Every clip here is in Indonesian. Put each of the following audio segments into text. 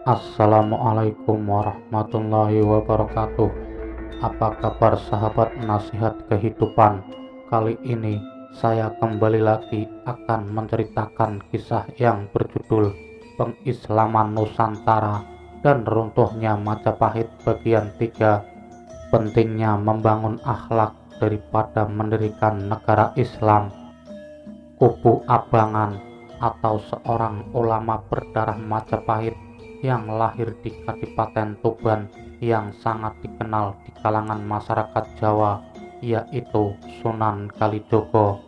Assalamualaikum warahmatullahi wabarakatuh. Apa kabar sahabat nasihat kehidupan? Kali ini saya kembali lagi akan menceritakan kisah yang berjudul Pengislaman Nusantara dan Runtuhnya Majapahit bagian 3. Pentingnya membangun akhlak daripada mendirikan negara Islam. Kubu Abangan atau seorang ulama berdarah Majapahit yang lahir di Kadipaten Tuban yang sangat dikenal di kalangan masyarakat Jawa, yaitu Sunan Kalijogo.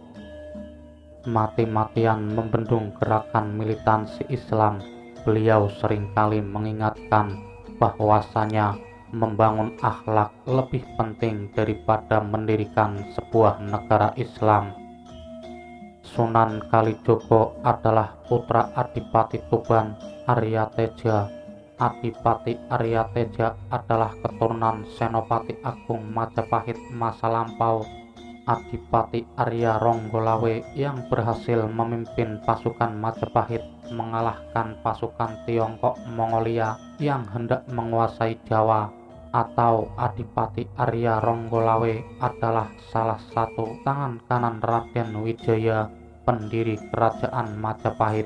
Mati-matian membendung gerakan militansi Islam, beliau seringkali mengingatkan bahwasanya membangun akhlak lebih penting daripada mendirikan sebuah negara Islam. Sunan Kalijogo adalah putra Adipati Tuban Arya Teja. Adipati Arya Teja adalah keturunan Senopati Agung Majapahit masa lampau. Adipati Arya Ronggolawe yang berhasil memimpin pasukan Majapahit mengalahkan pasukan Tiongkok Mongolia yang hendak menguasai Jawa. Atau Adipati Arya Ronggolawe adalah salah satu tangan kanan Raden Wijaya, pendiri kerajaan Majapahit.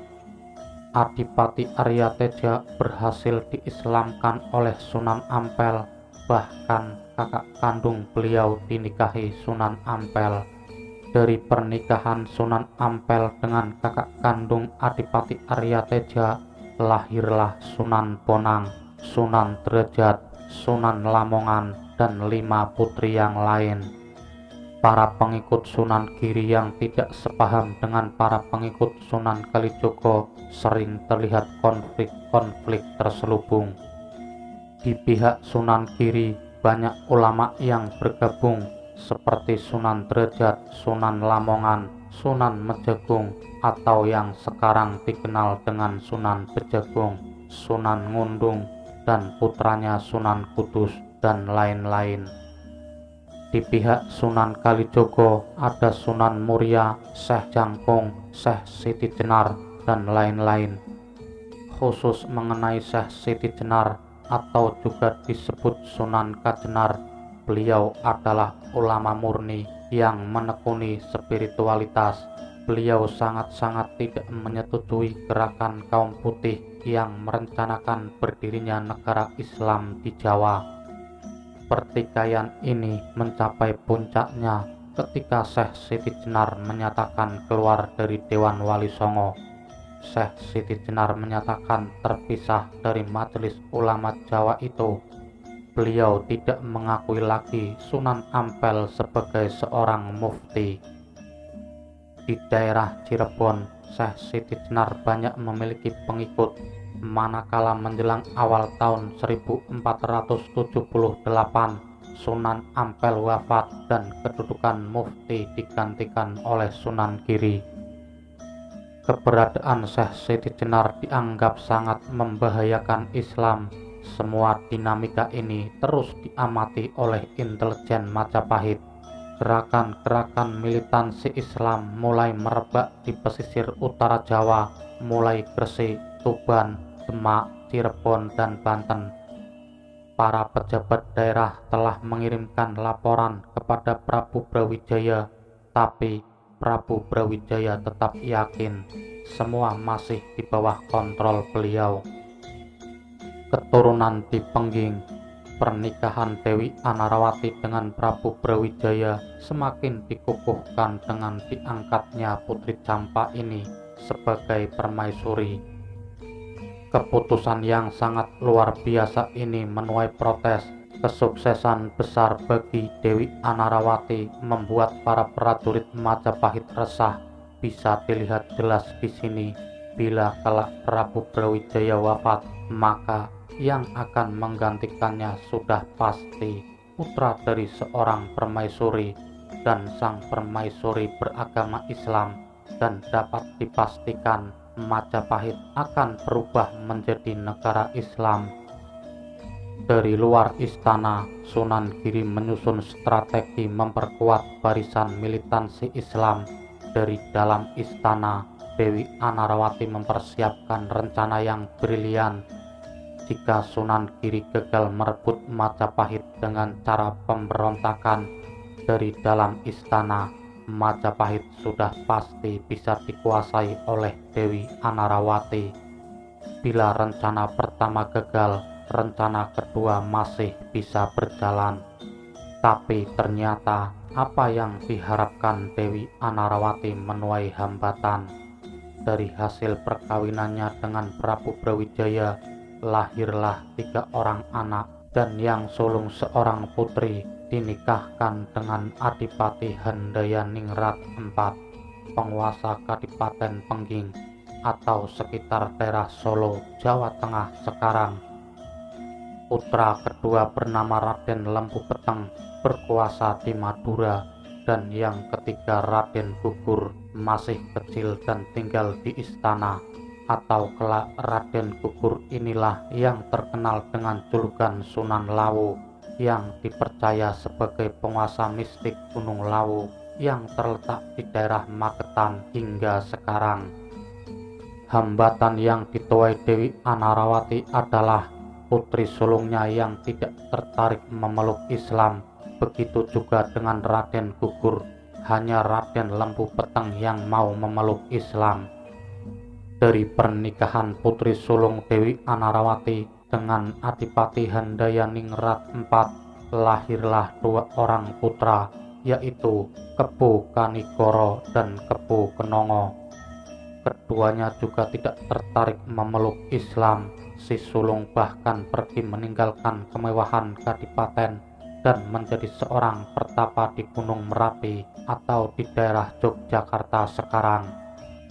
Adipati Arya Teja berhasil diislamkan oleh Sunan Ampel, bahkan kakak kandung beliau dinikahi Sunan Ampel. Dari pernikahan Sunan Ampel dengan kakak kandung Adipati Arya Teja, lahirlah Sunan Bonang, Sunan Derajat, Sunan Lamongan, dan 5 putri yang lain. Para pengikut Sunan Giri yang tidak sepaham dengan para pengikut Sunan Kalijogo sering terlihat konflik-konflik terselubung. Di pihak Sunan Giri banyak ulama yang bergabung seperti Sunan Derajat, Sunan Lamongan, Sunan Mejagung, atau yang sekarang dikenal dengan Sunan Bejagung, Sunan Ngundung, dan putranya Sunan Kudus, dan lain-lain. Di pihak Sunan Kalijogo ada Sunan Muria, Syekh Jangkung, Syekh Siti Jenar, dan lain-lain. Khusus mengenai Syekh Siti Jenar atau juga disebut Sunan Kajenar, beliau adalah ulama murni yang menekuni spiritualitas. Beliau sangat-sangat tidak menyetujui gerakan kaum putih yang merencanakan berdirinya negara Islam di Jawa. Pertikaian ini mencapai puncaknya ketika Syekh Siti Jenar menyatakan keluar dari Dewan Wali Songo. Syekh Siti Jenar menyatakan terpisah dari Majelis Ulama Jawa itu. Beliau tidak mengakui lagi Sunan Ampel sebagai seorang mufti. Di daerah Cirebon, Syekh Siti Jenar banyak memiliki pengikut. Manakala menjelang awal tahun 1478, Sunan Ampel wafat dan kedudukan mufti digantikan oleh Sunan Giri. Keberadaan Syekh Siti Jenar dianggap sangat membahayakan Islam. Semua dinamika ini terus diamati oleh intelijen Majapahit. Gerakan-gerakan militansi Islam mulai merebak di pesisir utara Jawa, mulai Gresik, Tuban, Demak, Cirebon, dan Banten. Para pejabat daerah telah mengirimkan laporan kepada Prabu Brawijaya, tapi Prabu Brawijaya tetap yakin semua masih di bawah kontrol beliau. Keturunan Dipengging, pernikahan Dewi Anarawati dengan Prabu Brawijaya semakin dikukuhkan dengan diangkatnya Putri Campa ini sebagai permaisuri. Keputusan yang sangat luar biasa ini menuai protes. Kesuksesan besar bagi Dewi Anarawati membuat para prajurit Majapahit resah. Bisa dilihat jelas di sini, bila kelak Prabu Brawijaya wafat, maka yang akan menggantikannya sudah pasti putra dari seorang permaisuri, dan sang permaisuri beragama Islam, dan dapat dipastikan Majapahit akan berubah menjadi negara Islam. Dari luar istana, Sunan Giri menyusun strategi memperkuat barisan militansi Islam. Dari dalam istana, Dewi Anarawati mempersiapkan rencana yang brilian. Jika Sunan Giri gagal merebut Majapahit dengan cara pemberontakan dari dalam istana, Majapahit sudah pasti bisa dikuasai oleh Dewi Anarawati. Bila rencana pertama gagal, rencana kedua masih bisa berjalan. Tapi ternyata apa yang diharapkan Dewi Anarawati menuai hambatan. Dari hasil perkawinannya dengan Prabu Brawijaya, lahirlah 3 orang anak, dan yang sulung seorang putri dinikahkan dengan Adipati Handayaningrat IV, penguasa Kadipaten Pengging atau sekitar daerah Solo, Jawa Tengah sekarang. Putra kedua bernama Raden Lempu Peteng, berkuasa di Madura, dan yang ketiga Raden Gugur, masih kecil dan tinggal di istana. Atau kelak Raden Gugur inilah yang terkenal dengan julukan Sunan Lawu, yang dipercaya sebagai penguasa mistik Gunung Lawu yang terletak di daerah Magetan hingga sekarang. Hambatan yang dituai Dewi Anarawati adalah putri sulungnya yang tidak tertarik memeluk Islam. Begitu juga dengan Raden Gugur, hanya Raden Lempu Peteng yang mau memeluk Islam. Dari pernikahan putri sulung Dewi Anarawati dengan Adipati Handayaningrat IV, lahirlah 2 orang putra, yaitu Kebu Kanigoro dan Kebu Kenongo. Keduanya juga tidak tertarik memeluk Islam. Si sulung bahkan pergi meninggalkan kemewahan kadipaten dan menjadi seorang pertapa di Gunung Merapi atau di daerah Yogyakarta sekarang.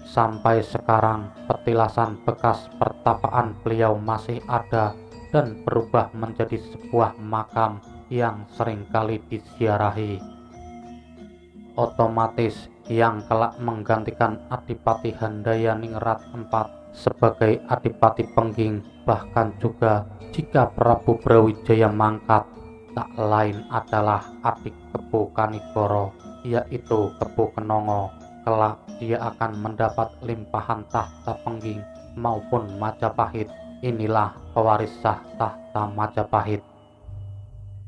Sampai sekarang, petilasan bekas pertapaan beliau masih ada dan berubah menjadi sebuah makam yang seringkali diziarahi. Otomatis yang kelak menggantikan Adipati Handayaningrat IV sebagai Adipati Pengging, bahkan juga jika Prabu Brawijaya mangkat, tak lain adalah adik Kebu Kanigoro, yaitu Kebu Kenongo. Kelak dia akan mendapat limpahan tahta Pengging maupun Majapahit. Inilah pewaris sah tahta Majapahit.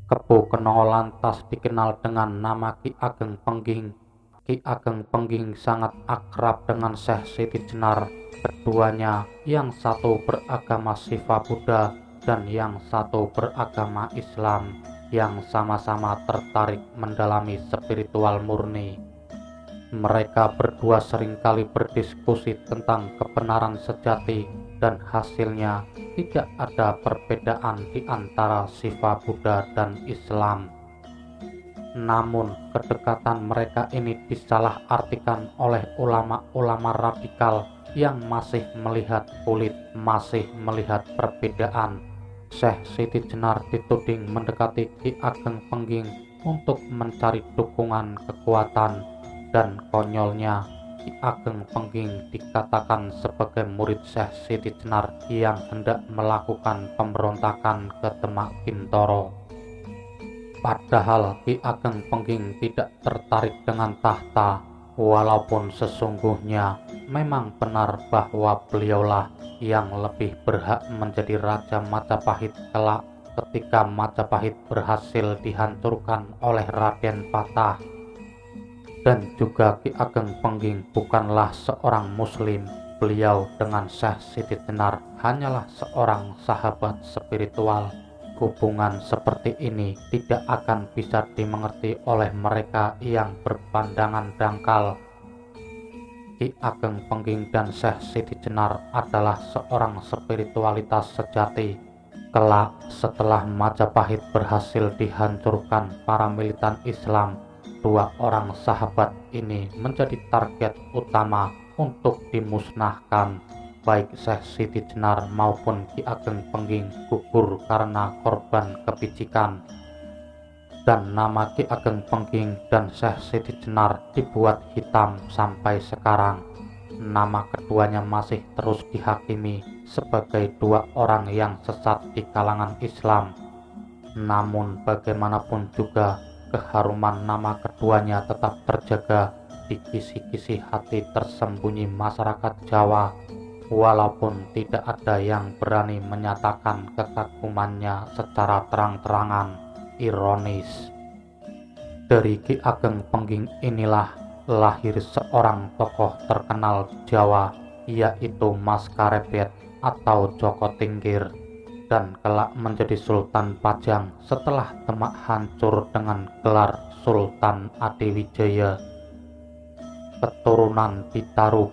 Kebu Kenongo lantas dikenal dengan nama Ki Ageng Pengging. Ki Ageng Pengging sangat akrab dengan Syekh Siti Jenar. Keduanya, yang satu beragama Siva Buddha dan yang satu beragama Islam, yang sama-sama tertarik mendalami spiritual murni. Mereka berdua seringkali berdiskusi tentang kebenaran sejati, dan hasilnya tidak ada perbedaan di antara Siva Buddha dan Islam. Namun kedekatan mereka ini disalahartikan oleh ulama-ulama radikal yang masih melihat kulit, masih melihat perbedaan. Syekh Siti Jenar dituding mendekati Ki Ageng Pengging untuk mencari dukungan kekuatan. Dan konyolnya, Ki Ageng Pengging dikatakan sebagai murid Syekh Siti Jenar yang hendak melakukan pemberontakan ke Demak Bintoro. Padahal Ki Ageng Pengging tidak tertarik dengan tahta, walaupun sesungguhnya memang benar bahwa beliaulah yang lebih berhak menjadi Raja Majapahit kelak ketika Majapahit berhasil dihancurkan oleh Raden Patah. Dan juga Ki Ageng Pengging bukanlah seorang muslim. Beliau dengan Syekh Siti Jenar hanyalah seorang sahabat spiritual. Hubungan seperti ini tidak akan bisa dimengerti oleh mereka yang berpandangan dangkal. Ki Ageng Pengging dan Syekh Siti Jenar adalah seorang spiritualitas sejati. Kelak setelah Majapahit berhasil dihancurkan para militan Islam, 2 orang sahabat ini menjadi target utama untuk dimusnahkan. Baik Syekh Siti Jenar maupun Ki Ageng Pengging gugur karena korban kepicikan. Dan nama Ki Ageng Pengging dan Syekh Siti Jenar dibuat hitam sampai sekarang. Nama keduanya masih terus dihakimi sebagai 2 orang yang sesat di kalangan Islam. Namun bagaimanapun juga, keharuman nama keduanya tetap terjaga di kisi-kisi hati tersembunyi masyarakat Jawa, walaupun tidak ada yang berani menyatakan kekagumannya secara terang-terangan. Ironis, dari Ki Ageng Pengging inilah lahir seorang tokoh terkenal Jawa, yaitu Mas Karebet atau Joko Tingkir, dan kelak menjadi Sultan Pajang setelah Demak hancur dengan gelar Sultan Adiwijaya. Keturunan Bitaru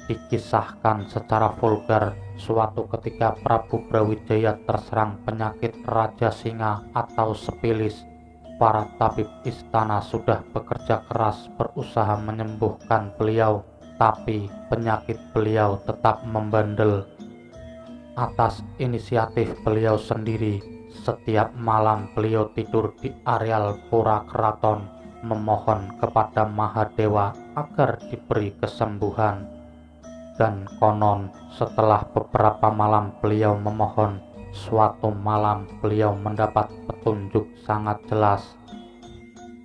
dikisahkan secara vulgar suatu ketika Prabu Brawijaya terserang penyakit Raja Singa atau Sepilis. Para tabib istana sudah bekerja keras berusaha menyembuhkan beliau, tapi penyakit beliau tetap membandel. Atas inisiatif beliau sendiri, setiap malam beliau tidur di areal pura keraton, memohon kepada Mahadewa agar diberi kesembuhan. Dan konon setelah beberapa malam beliau memohon, suatu malam beliau mendapat petunjuk sangat jelas.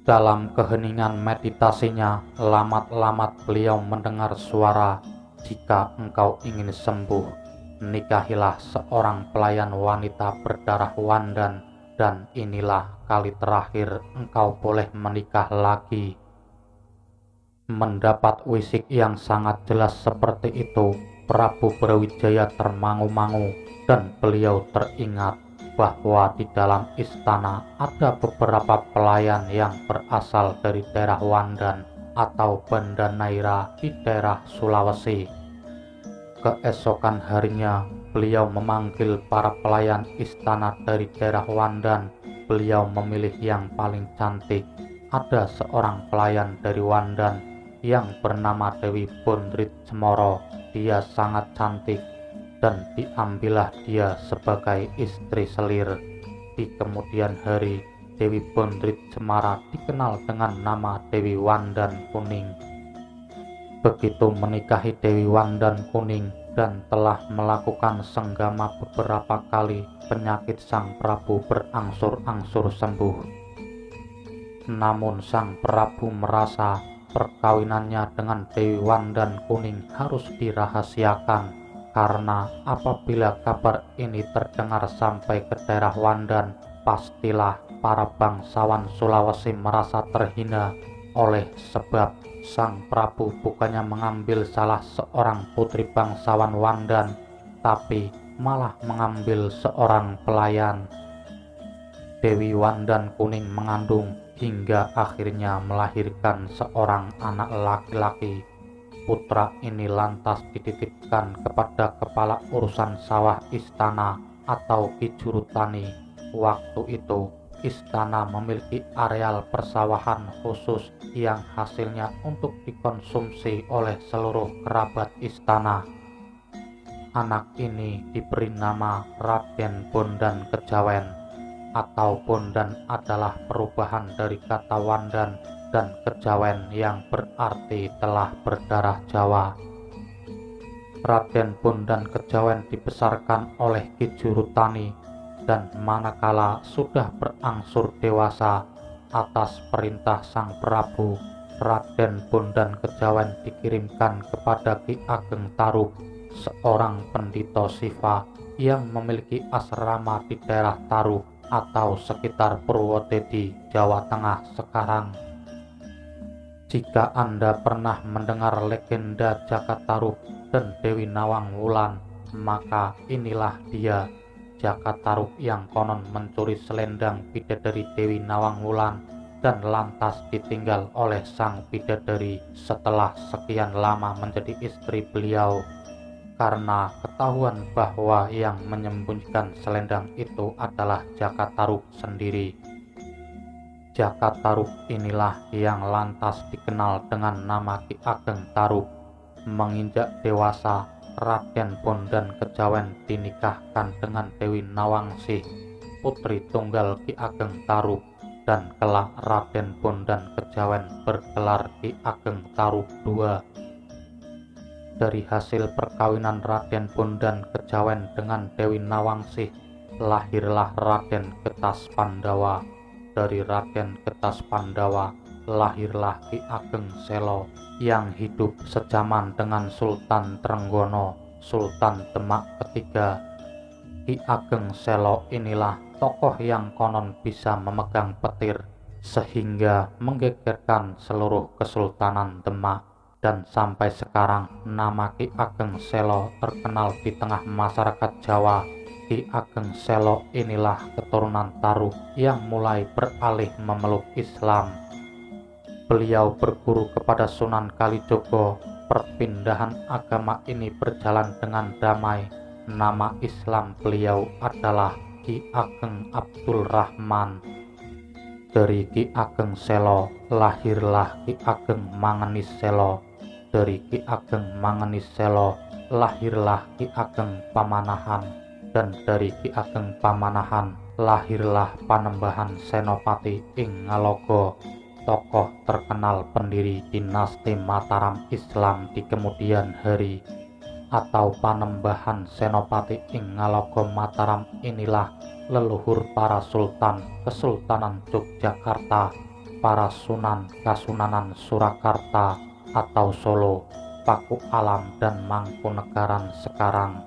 Dalam keheningan meditasinya, lamat-lamat beliau mendengar suara, "Jika engkau ingin sembuh, nikahilah seorang pelayan wanita berdarah Wandan, dan inilah kali terakhir engkau boleh menikah lagi." Mendapat wisik yang sangat jelas seperti itu, Prabu Brawijaya termangu-mangu, dan beliau teringat bahwa di dalam istana ada beberapa pelayan yang berasal dari daerah Wandan atau Banda Naira di daerah Sulawesi. Keesokan harinya, beliau memanggil para pelayan istana dari daerah Wandan. Beliau memilih yang paling cantik. Ada seorang pelayan dari Wandan yang bernama Dewi Bondrit Cemoro. Dia sangat cantik, dan diambillah dia sebagai istri selir. Di kemudian hari, Dewi Bondrit Cemara dikenal dengan nama Dewi Wandan Kuning. Begitu menikahi Dewi Wandan Kuning dan telah melakukan senggama beberapa kali, penyakit sang Prabu berangsur-angsur sembuh. Namun sang Prabu merasa perkawinannya dengan Dewi Wandan Kuning harus dirahasiakan, karena apabila kabar ini terdengar sampai ke daerah Wandan, pastilah para bangsawan Sulawesi merasa terhina. Oleh sebab sang Prabu bukannya mengambil salah seorang putri bangsawan Wandan, tapi malah mengambil seorang pelayan. Dewi Wandan Kuning mengandung hingga akhirnya melahirkan seorang anak laki-laki. Putra ini lantas dititipkan kepada kepala urusan sawah istana atau Ki Jurutani. Waktu itu istana memiliki areal persawahan khusus yang hasilnya untuk dikonsumsi oleh seluruh kerabat istana. Anak ini diberi nama Raden Bondan Kejawen, atau Bondan adalah perubahan dari kata Wandan dan Kejawen yang berarti telah berdarah Jawa. Raden Bondan Kejawen dibesarkan oleh Ki Jurutani, dan manakala sudah berangsur dewasa, atas perintah sang Prabu, Raden Bondan Kejawen dikirimkan kepada Ki Ageng Tarub, seorang pendito Siva yang memiliki asrama di daerah Tarub atau sekitar Purwodadi, Jawa Tengah sekarang. Jika Anda pernah mendengar legenda Jaka Tarub dan Dewi Nawang Wulan, maka inilah dia, Jaka Tarub yang konon mencuri selendang bidadari Dewi Nawang Wulan dan lantas ditinggal oleh sang bidadari setelah sekian lama menjadi istri beliau. Karena ketahuan bahwa yang menyembunyikan selendang itu adalah Jaka Tarub sendiri. Jaka Tarub inilah yang lantas dikenal dengan nama Ki Ageng Tarub. Menginjak dewasa, Raden Bondan Kejawen dinikahkan dengan Dewi Nawangsih, putri tunggal Ki Ageng Tarub, dan kelak Raden Bondan Kejawen bergelar Ki Ageng Tarub II. Dari hasil perkawinan Raden Bondan Kejawen dengan Dewi Nawangsih, lahirlah Raden Getas Pandawa. Dari Raden Getas Pandawa lahirlah Ki Ageng Selo yang hidup sejaman dengan Sultan Trenggono, Sultan Demak ketiga. Ki Ageng Selo inilah tokoh yang konon bisa memegang petir sehingga menggegerkan seluruh Kesultanan Demak, dan sampai sekarang nama Ki Ageng Selo terkenal di tengah masyarakat Jawa. Ki Ageng Selo inilah keturunan Taruh yang mulai beralih memeluk Islam. Beliau berguru kepada Sunan Kalijogo. Perpindahan agama ini berjalan dengan damai. Nama Islam beliau adalah Ki Ageng Abdul Rahman. Dari Ki Ageng Selo lahirlah Ki Ageng Mangenis Selo. Dari Ki Ageng Mangenis Selo lahirlah Ki Ageng Pamanahan. Dan dari Ki Ageng Pamanahan lahirlah Panembahan Senopati ing Ngalogo, tokoh terkenal pendiri dinasti Mataram Islam di kemudian hari. Atau Panembahan Senopati ing Ngalogo Mataram inilah leluhur para sultan Kesultanan Yogyakarta, para sunan Kasunanan Surakarta atau Solo, Paku Alam dan Mangkunegaran sekarang.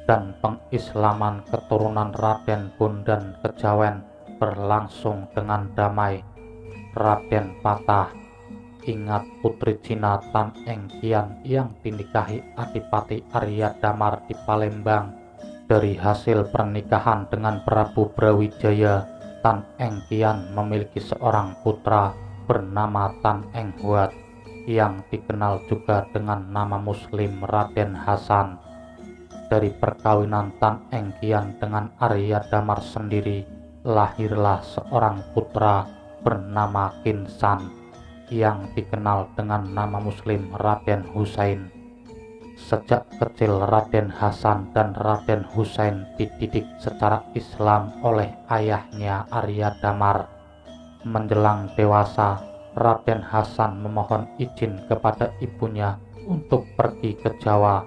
Dan pengislaman keturunan Raden Bondan Kejawen berlangsung dengan damai. Raden Patah, ingat putri Cina Tan Engkian yang dinikahi Adipati Arya Damar di Palembang. Dari hasil pernikahan dengan Prabu Brawijaya, Tan Engkian memiliki seorang putra bernama Tan Enghuat yang dikenal juga dengan nama muslim Raden Hasan. Dari perkawinan Tan Engkian dengan Arya Damar sendiri lahirlah seorang putra bernama Kinsan yang dikenal dengan nama muslim Raden Husain. Sejak kecil Raden Hasan dan Raden Husain dididik secara Islam oleh ayahnya Arya Damar. Menjelang dewasa, Raden Hasan memohon izin kepada ibunya untuk pergi ke Jawa.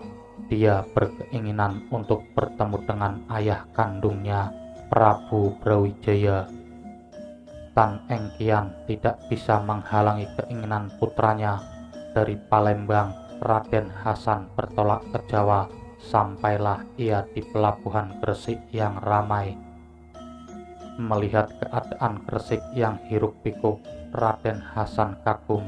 Dia berkeinginan untuk bertemu dengan ayah kandungnya, Prabu Brawijaya. Tan Engkian tidak bisa menghalangi keinginan putranya. Dari Palembang, Raden Hasan bertolak ke Jawa. Sampailah ia di pelabuhan Gresik yang ramai. Melihat keadaan Gresik yang hiruk-pikuk, Raden Hasan kagum.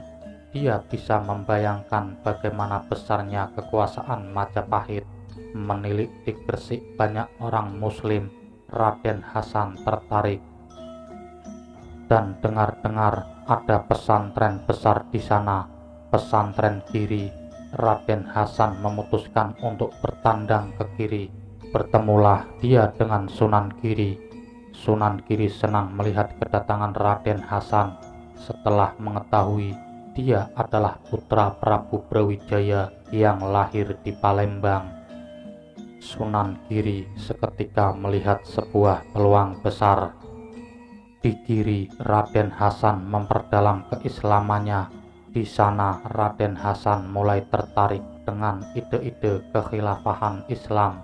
Dia bisa membayangkan bagaimana besarnya kekuasaan Majapahit. Menilik di Gresik banyak orang muslim. Raden Hasan tertarik. Dan dengar-dengar ada pesantren besar di sana, pesantren Giri. Raden Hasan memutuskan untuk bertandang ke Giri. Bertemulah dia dengan Sunan Giri. Sunan Giri senang melihat kedatangan Raden Hasan setelah mengetahui dia adalah putra Prabu Brawijaya yang lahir di Palembang. Sunan Giri seketika melihat sebuah peluang besar. Di Giri, Raden Hasan memperdalam keislamannya. Di sana, Raden Hasan mulai tertarik dengan ide-ide kekhilafahan Islam,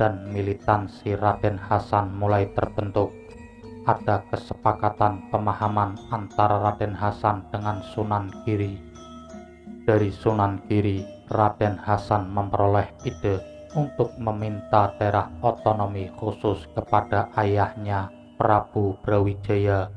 dan militansi Raden Hasan mulai terbentuk. Ada kesepakatan pemahaman antara Raden Hasan dengan Sunan Giri. Dari Sunan Giri, Raden Hasan memperoleh ide untuk meminta daerah otonomi khusus kepada ayahnya, Prabu Brawijaya.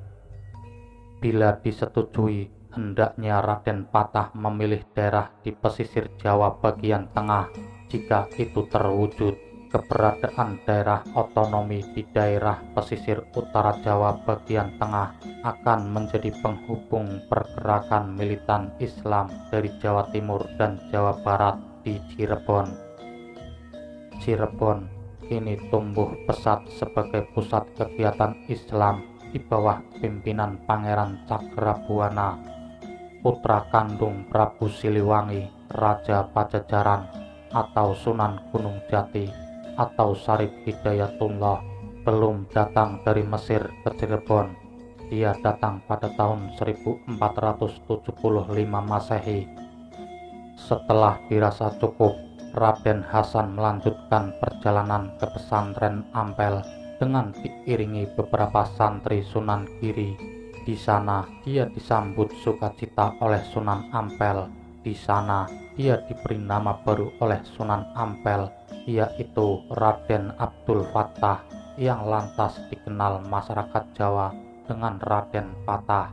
Bila disetujui, hendaknya Raden Patah memilih daerah di pesisir Jawa bagian tengah. Jika itu terwujud, keberadaan daerah otonomi di daerah pesisir utara Jawa bagian tengah akan menjadi penghubung pergerakan militan Islam dari Jawa Timur dan Jawa Barat di Cirebon. Cirebon kini tumbuh pesat sebagai pusat kegiatan Islam di bawah pimpinan Pangeran Cakrabuana, putra kandung Prabu Siliwangi, Raja Pajajaran, atau Sunan Gunung Jati, atau Syarif Hidayatullah, belum datang dari Mesir ke Cirebon. Dia datang pada tahun 1475 Masehi. Setelah dirasa cukup, Raden Hasan melanjutkan perjalanan ke pesantren Ampel dengan diiringi beberapa santri Sunan Giri. Di sana dia disambut sukacita oleh Sunan Ampel. Di sana dia diberi nama baru oleh Sunan Ampel, yaitu Raden Abdul Fattah, yang lantas dikenal masyarakat Jawa dengan Raden Patah.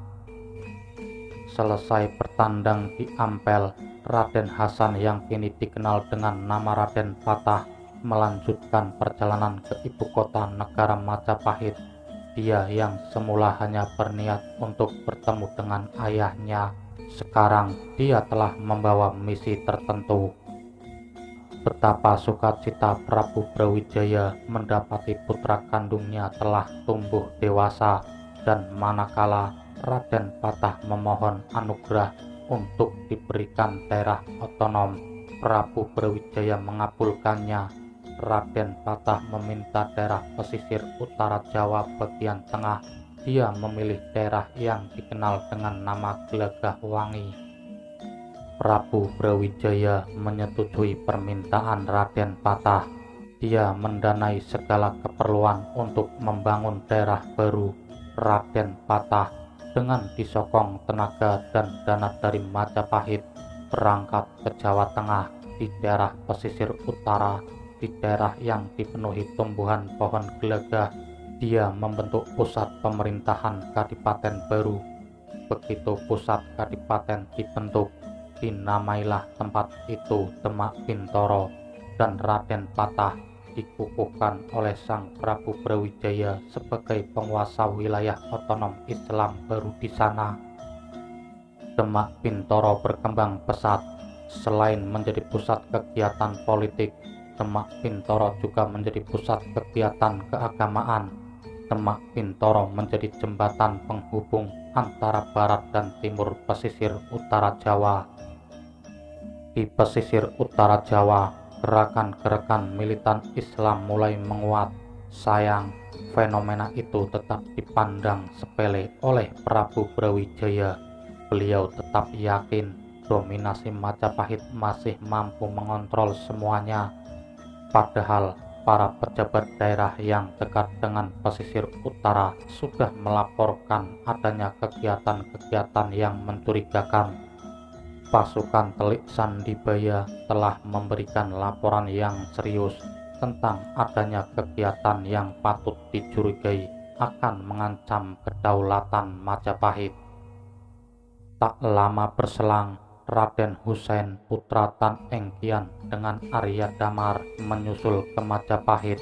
Selesai bertandang di Ampel, Raden Hasan yang kini dikenal dengan nama Raden Patah melanjutkan perjalanan ke ibu kota negara Majapahit. Dia yang semula hanya berniat untuk bertemu dengan ayahnya, sekarang dia telah membawa misi tertentu. Betapa sukacita Prabu Brawijaya mendapati putra kandungnya telah tumbuh dewasa, dan manakala Raden Patah memohon anugerah untuk diberikan daerah otonom, Prabu Brawijaya mengabulkannya. Raden Patah meminta daerah pesisir utara Jawa bagian tengah. Dia memilih daerah yang dikenal dengan nama Gelagahwangi. Prabu Brawijaya menyetujui permintaan Raden Patah. Dia mendanai segala keperluan untuk membangun daerah baru. Raden Patah dengan disokong tenaga dan dana dari Majapahit berangkat ke Jawa Tengah. Di daerah pesisir utara, di daerah yang dipenuhi tumbuhan pohon gelagah, dia membentuk pusat pemerintahan kadipaten baru. Begitu pusat kadipaten dibentuk, dinamailah tempat itu Demak Bintoro, dan Raden Patah dikukuhkan oleh Sang Prabu Brawijaya sebagai penguasa wilayah otonom Islam baru di sana. Demak Bintoro berkembang pesat. Selain menjadi pusat kegiatan politik, Demak Bintoro juga menjadi pusat kegiatan keagamaan. Demak Bintoro menjadi jembatan penghubung antara barat dan timur pesisir utara Jawa. Di pesisir utara Jawa, gerakan-gerakan militan Islam mulai menguat. Sayang, fenomena itu tetap dipandang sepele oleh Prabu Brawijaya. Beliau tetap yakin dominasi Majapahit masih mampu mengontrol semuanya. Padahal para pejabat daerah yang dekat dengan pesisir utara sudah melaporkan adanya kegiatan-kegiatan yang mencurigakan. Pasukan Telik Sandibaya telah memberikan laporan yang serius tentang adanya kegiatan yang patut dicurigai akan mengancam kedaulatan Majapahit. Tak lama berselang, Raden Husein putra Tan Engkian dengan Arya Damar menyusul ke Majapahit.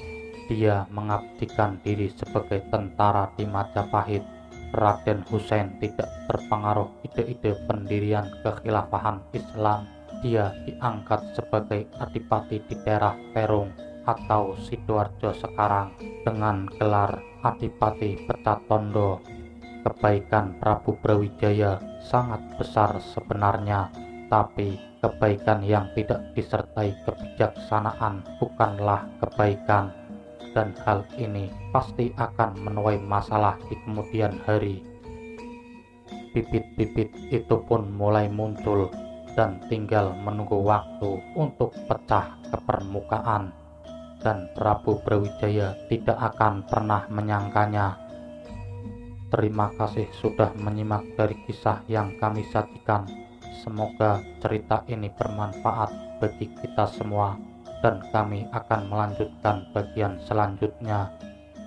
Dia mengabdikan diri sebagai tentara di Majapahit. Raden Husein tidak terpengaruh ide-ide pendirian kekhilafahan Islam. Dia diangkat sebagai adipati di daerah Perung atau Sidoarjo sekarang dengan gelar Adipati Pecatondo. Kebaikan Prabu Brawijaya sangat besar sebenarnya, tapi kebaikan yang tidak disertai kebijaksanaan bukanlah kebaikan. Dan hal ini pasti akan menuai masalah di kemudian hari. Bibit-bibit itu pun mulai muncul dan tinggal menunggu waktu untuk pecah ke permukaan, dan Prabu Brawijaya tidak akan pernah menyangkanya. Terima kasih sudah menyimak dari kisah yang kami sajikan. Semoga cerita ini bermanfaat bagi kita semua, dan kami akan melanjutkan bagian selanjutnya.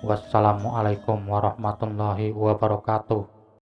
Wassalamualaikum warahmatullahi wabarakatuh.